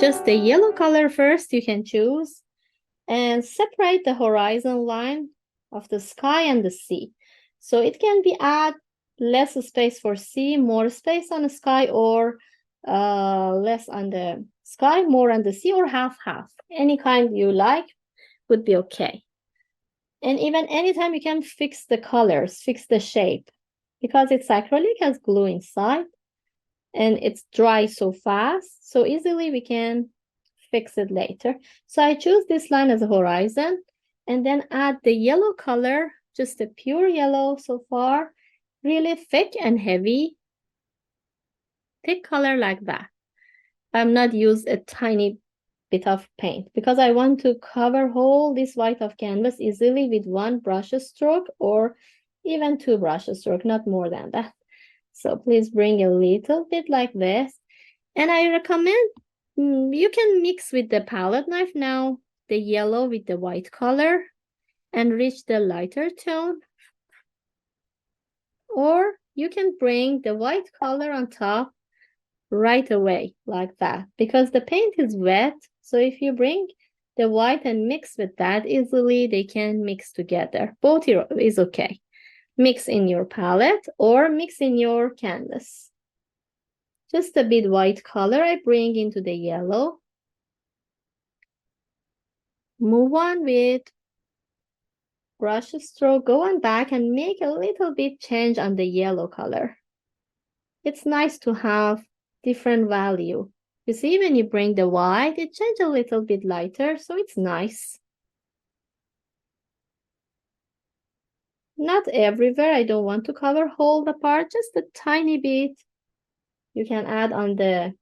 just the yellow color first, you can choose, and separate the horizon line of the sky and the sea. So it can be add less space for sea, more space on the sky, or less on the sky, more on the sea, or half-half. Any kind you like would be okay. And even anytime you can fix the colors, fix the shape, because it's acrylic, has glue inside, and it's dry so fast, so easily we can fix it later. So I choose this line as a horizon, and then add the yellow color, just a pure yellow so far, really thick and heavy, thick color like that. I'm not use a tiny bit of paint because I want to cover whole this white of canvas easily with one brush stroke or even two brush stroke, not more than that. So please bring a little bit like this. And I recommend you can mix with the palette knife now, the yellow with the white color, and reach the lighter tone. Or you can bring the white color on top right away like that, because the paint is wet. So if you bring the white and mix with that easily, they can mix together. Both is okay. Mix in your palette or mix in your canvas. Just a bit white color I bring into the yellow. Move on with brush stroke, go on back and make a little bit change on the yellow color. It's nice to have different value. You see, when you bring the white, it changes a little bit lighter, so it's nice. Not everywhere, I don't want to cover whole the part, just a tiny bit. You can add on the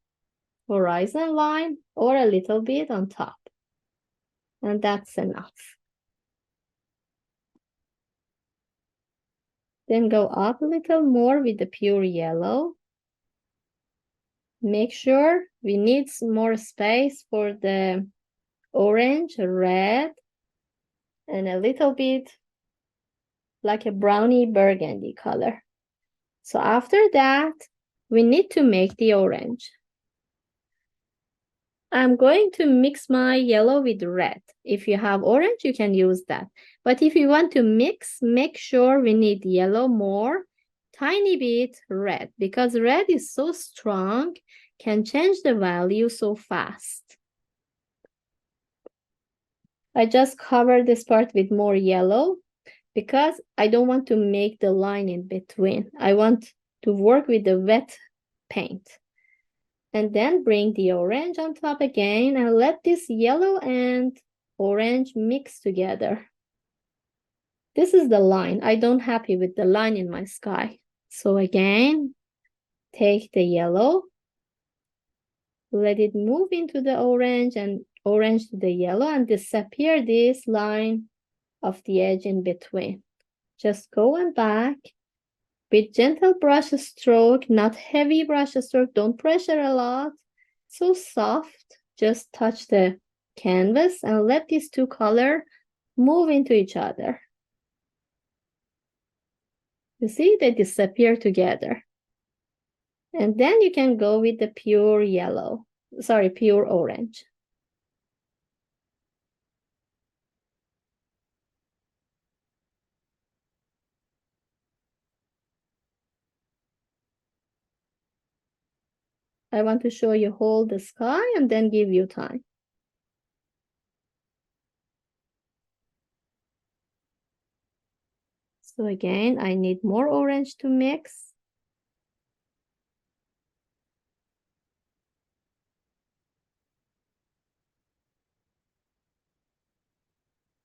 horizon line or a little bit on top. And that's enough. Then go up a little more with the pure yellow. Make sure we need some more space for the orange, red, and a little bit like a brownie burgundy color. So after that, we need to make the orange. I'm going to mix my yellow with red. If you have orange, you can use that. But if you want to mix, make sure we need yellow more, tiny bit red, because red is so strong, can change the value so fast. I just covered this part with more yellow because I don't want to make the line in between. I want to work with the wet paint. And then bring the orange on top again and let this yellow and orange mix together. This is the line. I don't happy with the line in my sky. So again, take the yellow, let it move into the orange and orange to the yellow and disappear this line of the edge in between. Just go and back with gentle brush stroke, not heavy brush stroke. Don't pressure a lot. So soft. Just touch the canvas and let these two colors move into each other. You see, they disappear together. And then you can go with the pure yellow. Sorry, pure orange. I want to show you hold the sky and then give you time. So again, I need more orange to mix.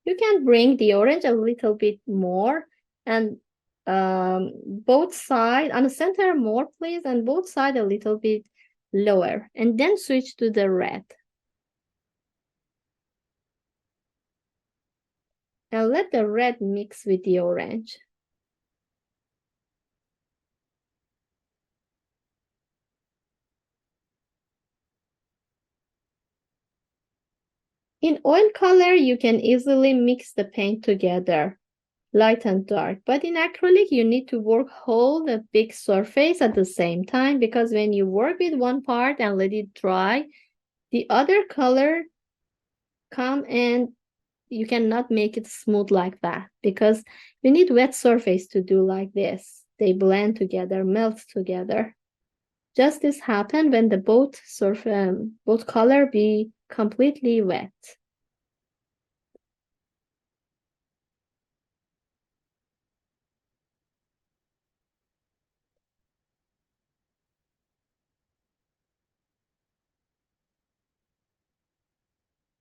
You can bring the orange a little bit more and both sides, on the center more please, and both sides a little bit lower, and then switch to the red. And let the red mix with the orange. In oil color, you can easily mix the paint together, light and dark. But in acrylic, you need to work whole the big surface at the same time, because when you work with one part and let it dry, the other color come and you cannot make it smooth like that because we need wet surface to do like this. They blend together, melt together. Just this happen when the both color be completely wet.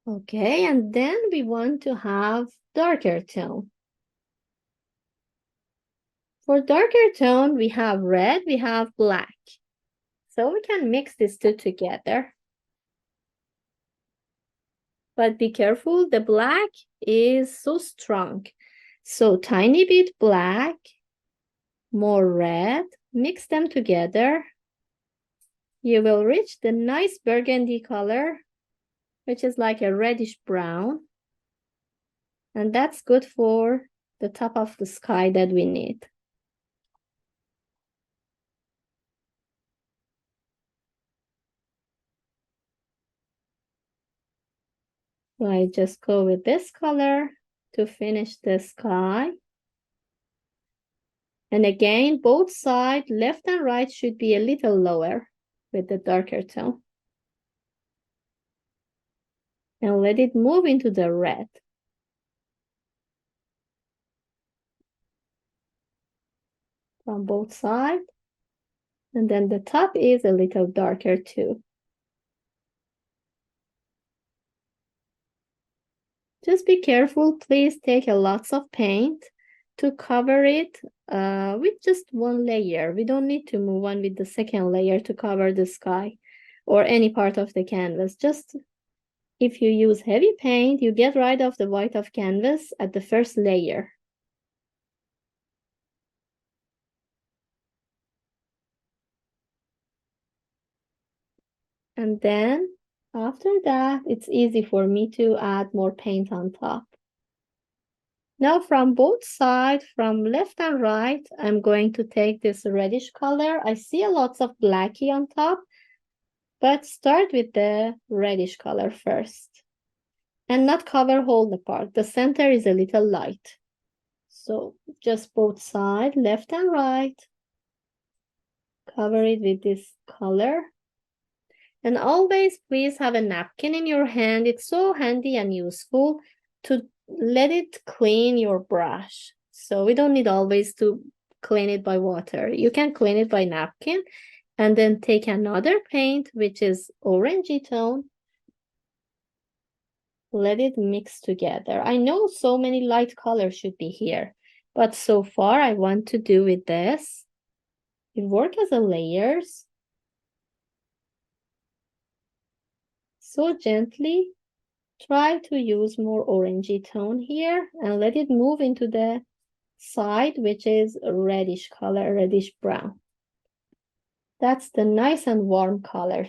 Okay, and then we want to have darker tone. For darker tone, we have red, we have black. So we can mix these two together. But be careful, the black is so strong. So tiny bit black, more red, mix them together. You will reach the nice burgundy color, which is like a reddish brown. And that's good for the top of the sky that we need. So I just go with this color to finish the sky. And again, both sides, left and right, should be a little lower with the darker tone. And let it move into the red. From both sides. And then the top is a little darker too. Just be careful, please take a lots of paint to cover it with just one layer. We don't need to move on with the second layer to cover the sky or any part of the canvas. Just if you use heavy paint, you get rid of the white of canvas at the first layer. And then after that, it's easy for me to add more paint on top. Now from both sides, from left and right, I'm going to take this reddish color. I see a lots of blacky on top, but start with the reddish color first. And not cover whole the part. The center is a little light. So just both sides, left and right. Cover it with this color. And always please have a napkin in your hand. It's so handy and useful to let it clean your brush. So we don't need always to clean it by water. You can clean it by napkin and then take another paint, which is orangey tone. Let it mix together. I know so many light colors should be here, but so far I want to do with this. It works as a layers. So gently try to use more orangey tone here and let it move into the side, which is a reddish color, reddish brown. That's the nice and warm color.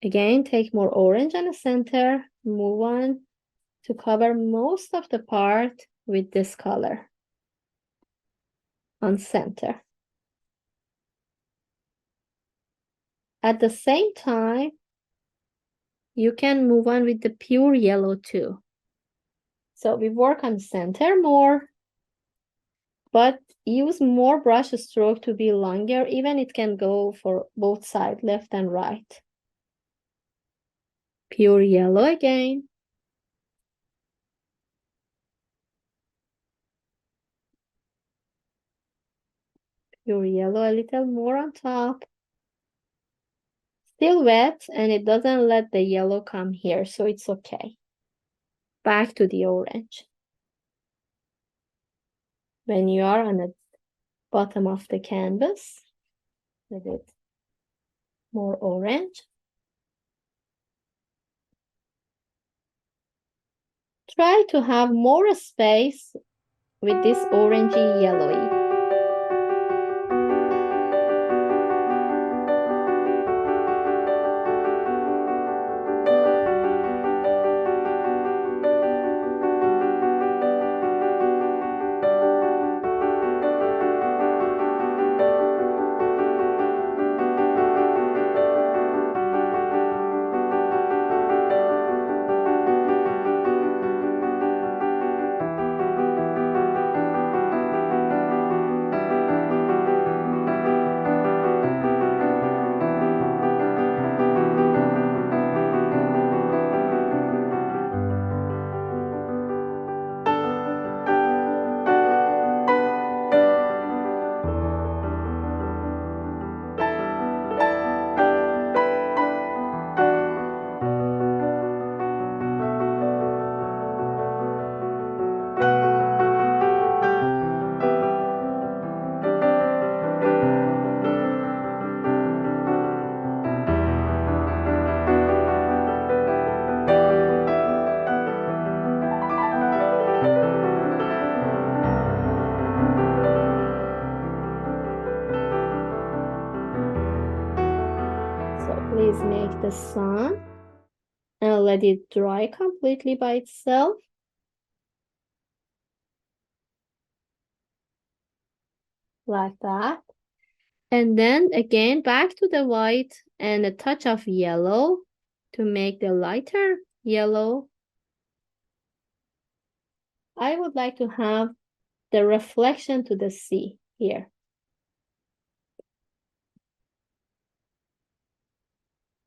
Again, take more orange on the center, move on to cover most of the part with this color on center. At the same time, you can move on with the pure yellow too. So we work on center more, but use more brush stroke to be longer. Even it can go for both sides, left and right. Pure yellow again. Pure yellow a little more on top. Still wet and it doesn't let the yellow come here, so it's okay. Back to the orange. When you are on the bottom of the canvas, with it more orange. Try to have more space with this orangey yellowy. the sun and let it dry completely by itself. Like that. And then again, back to the white and a touch of yellow to make the lighter yellow. I would like to have the reflection to the sea here.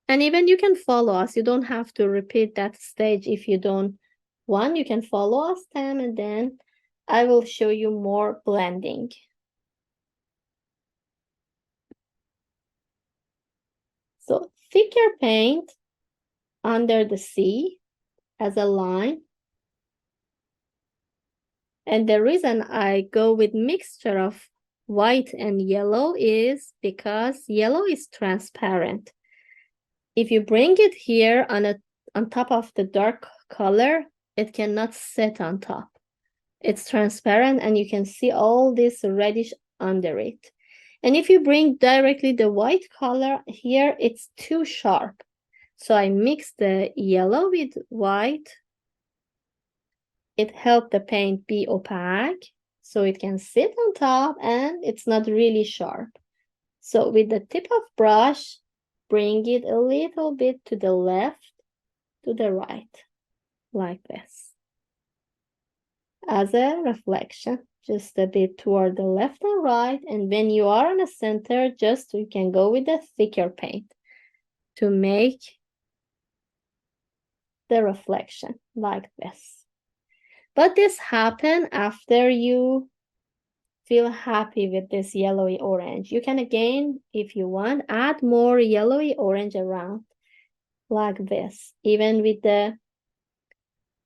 And even you can follow us. You don't have to repeat that stage if you don't want. You can follow us, Tam, and then I will show you more blending. So thicker paint under the sea as a line. And the reason I go with mixture of white and yellow is because yellow is transparent. If you bring it here on top of the dark color, it cannot sit on top. It's transparent and you can see all this reddish under it. And if you bring directly the white color here, it's too sharp. So I mix the yellow with white. It helps the paint be opaque, so it can sit on top and it's not really sharp. So with the tip of brush, bring it a little bit to the left, to the right, like this. As a reflection, just a bit toward the left and right. And when you are in the center, just you can go with the thicker paint to make the reflection like this. But this happens after you feel happy with this yellowy orange. You can again, if you want, add more yellowy orange around like this, even with the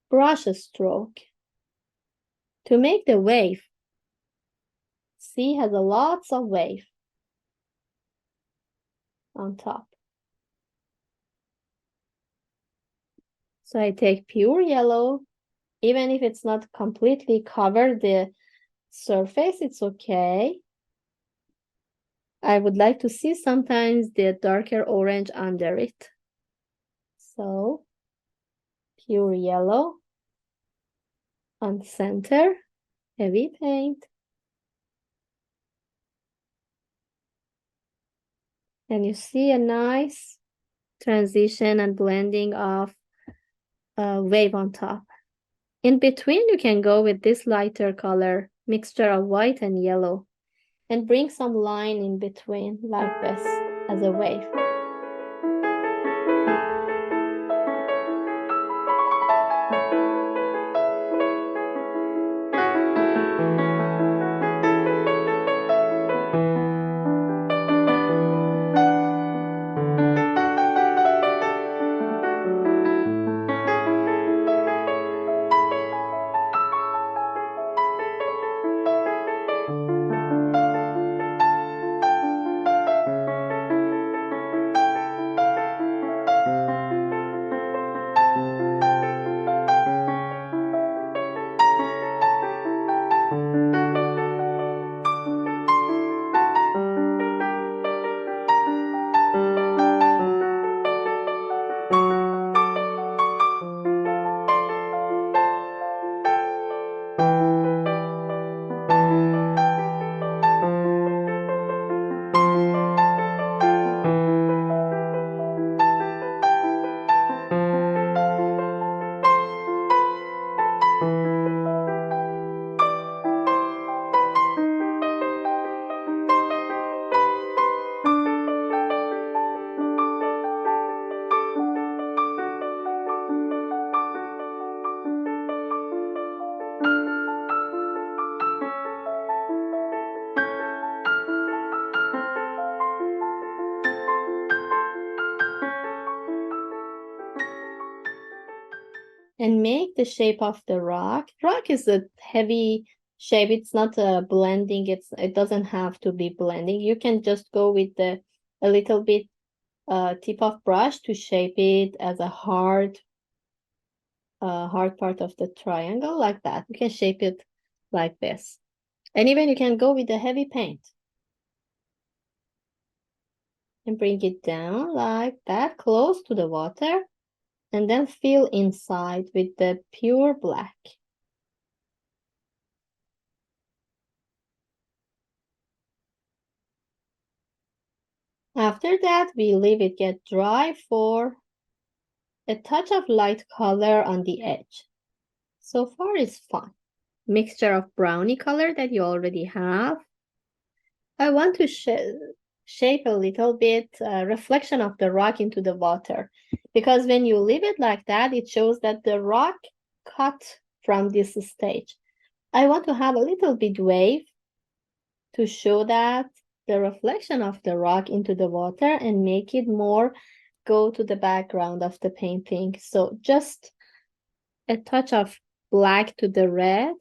brush stroke to make the wave. Sea has a lots of wave on top. So I take pure yellow, even if it's not completely covered the surface, it's okay. I would like to see sometimes the darker orange under it. So pure yellow on center, heavy paint. And you see a nice transition and blending of wave on top. In between, you can go with this lighter color, mixture of white and yellow, and bring some line in between like this as a wave. And make the shape of the rock. Rock is a heavy shape. It's not a blending. It doesn't have to be blending. You can just go with a little bit tip of brush to shape it as a hard part of the triangle like that. You can shape it like this. And even you can go with the heavy paint. and bring it down like that, close to the water, and then fill inside with the pure black. After that, we leave it get dry for a touch of light color on the edge. So far it's fun. Mixture of brownie color that you already have. I want to shape a little bit reflection of the rock into the water, because when you leave it like that, it shows that the rock cut from this stage. I want to have a little bit wave to show that the reflection of the rock into the water and make it more go to the background of the painting. So just a touch of black to the red,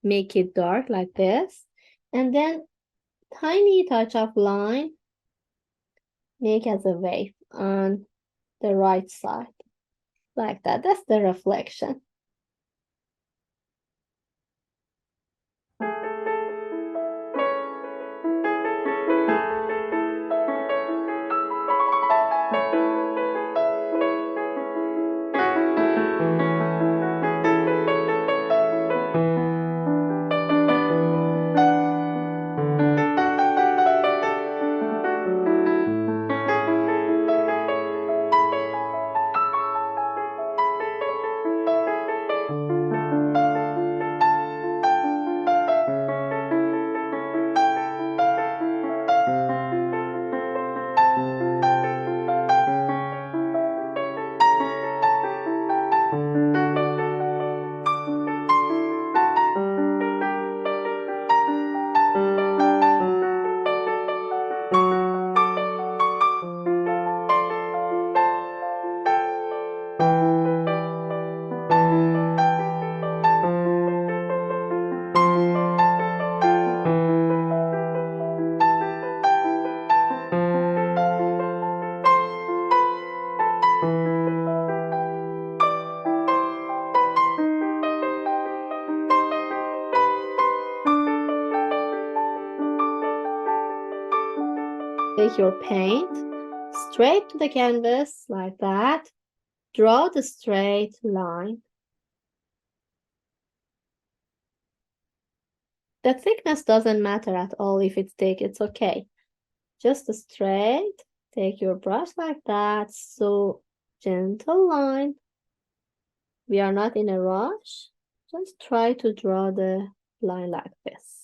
make it dark like this, and then tiny touch of line, make as a wave on the right side, like that. That's the reflection. Take your paint straight to the canvas like that. Draw the straight line. The thickness doesn't matter at all. If it's thick, it's okay. Just straight. Take your brush like that. So gentle line. We are not in a rush. Just try to draw the line like this.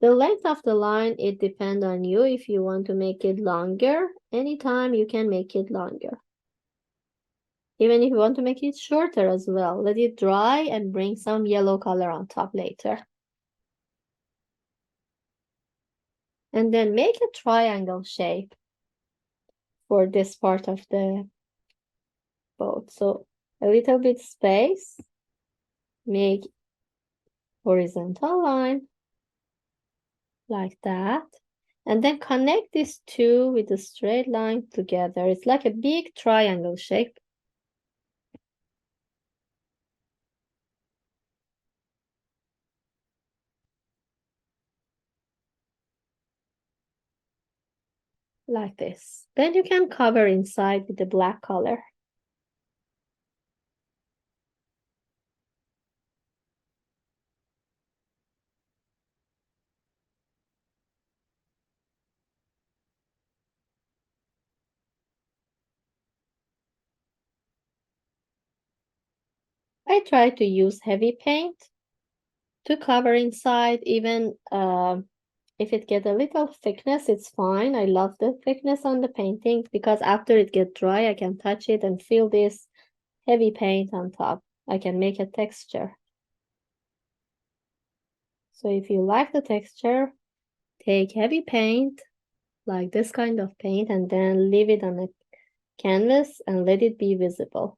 The length of the line, it depends on you. If you want to make it longer, anytime you can make it longer. Even if you want to make it shorter as well, let it dry and bring some yellow color on top later. And then make a triangle shape for this part of the boat. So a little bit space, make horizontal line like that. And then connect these two with a straight line together. It's like a big triangle shape. Like this. Then you can cover inside with the black color. I try to use heavy paint to cover inside, even if it gets a little thickness, it's fine. I love the thickness on the painting because after it gets dry, I can touch it and feel this heavy paint on top. I can make a texture. So if you like the texture, take heavy paint, like this kind of paint, and then leave it on a canvas and let it be visible.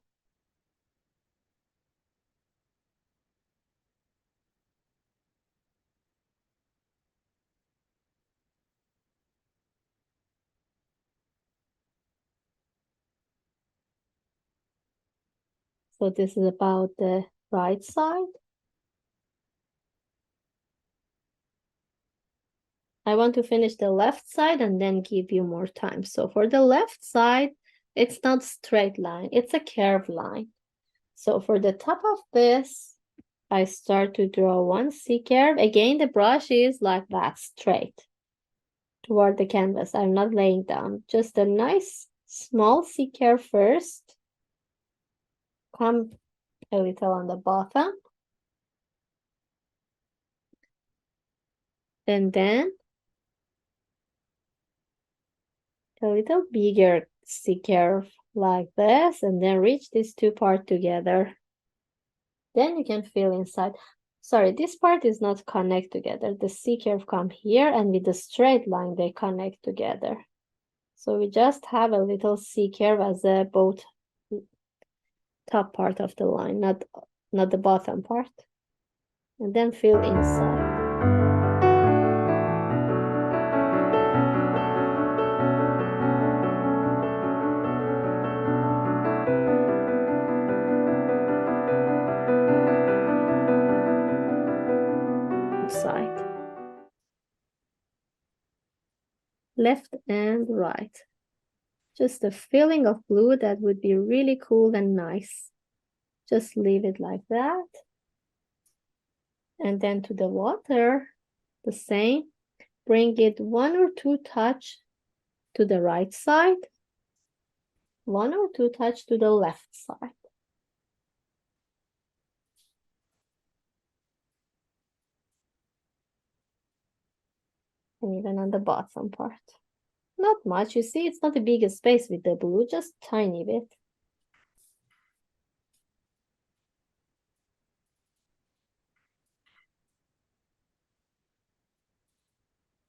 So this is about the right side. I want to finish the left side and then give you more time. So for the left side, it's not straight line, it's a curved line. So for the top of this, I start to draw one C curve. Again, the brush is like that, straight toward the canvas. I'm not laying down, just a nice small C curve first. Come a little on the bottom. And then a little bigger C curve like this, and then reach these two parts together. Then you can fill inside. Sorry, this part is not connect together. The C curve come here, and with the straight line, they connect together. So we just have a little C curve as a both top part of the line, not the bottom part. And then fill inside. Side. Left and right. Just a filling of blue that would be really cool and nice. Just leave it like that. And then to the water, the same. Bring it 1 or 2 touch to the right side. 1 or 2 touch to the left side. And even on the bottom part. Not much, you see, it's not a big space with the blue, just tiny bit.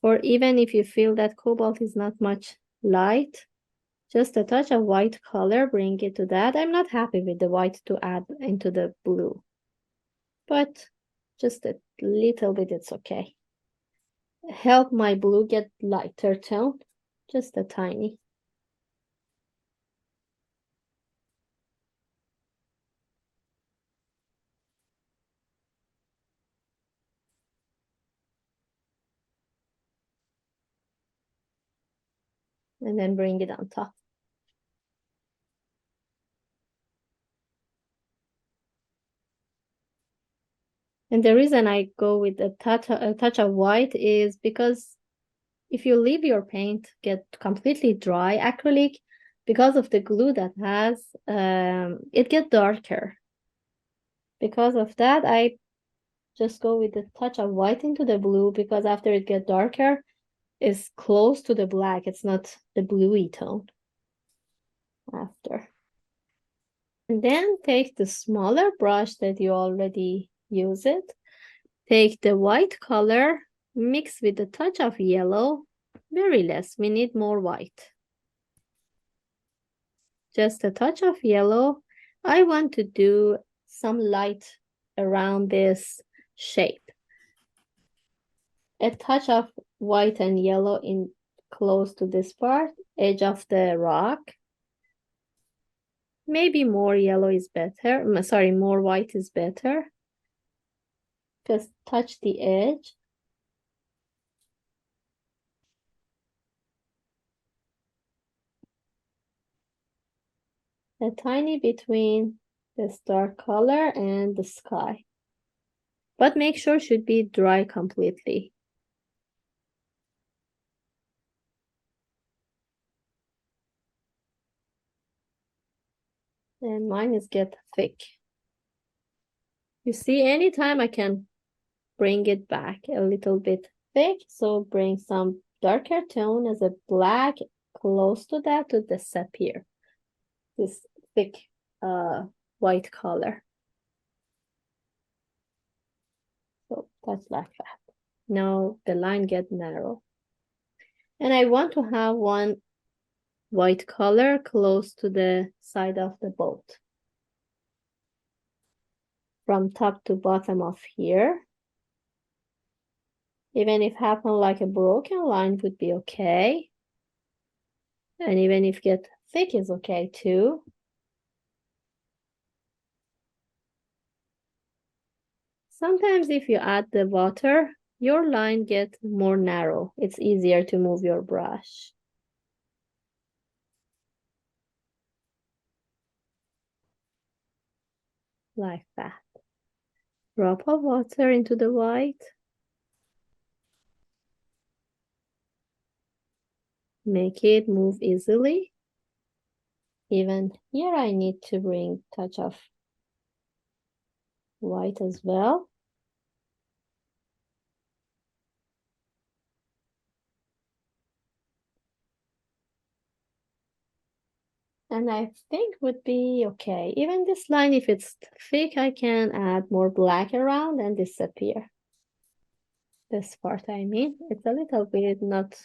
Or even if you feel that cobalt is not much light, just a touch of white color, bring it to that. I'm not happy with the white to add into the blue, but just a little bit, it's okay. Help my blue get lighter tone, just a tiny. And then bring it on top. And the reason I go with a touch of white is because if you leave your paint get completely dry, acrylic, because of the glue that has, it gets darker. Because of that, I just go with a touch of white into the blue, because after it gets darker, it's close to the black. It's not the bluey tone after. And then take the smaller brush that you already use it. Take the white color, mix with a touch of yellow, very less, we need more white. Just a touch of yellow. I want to do some light around this shape. A touch of white and yellow in close to this part, edge of the rock. Maybe more yellow is better. Sorry, more white is better. Just touch the edge. A tiny between this dark color and the sky. But make sure it should be dry completely. And mine is get thick. You see, anytime I can bring it back a little bit thick, so bring some darker tone as a black close to that, to the sapphire, this thick white color. So that's like that. Now the line get narrow. And I want to have one white color close to the side of the boat. From top to bottom of here. Even if happen like a broken line would be okay. And even if get thick is okay too. Sometimes if you add the water, your line gets more narrow. It's easier to move your brush. Like that. Drop of water into the white. Make it move easily. Even here I need to bring touch of white as well. And I think would be okay. Even this line, if it's thick, I can add more black around and disappear. This part, I mean, it's a little bit not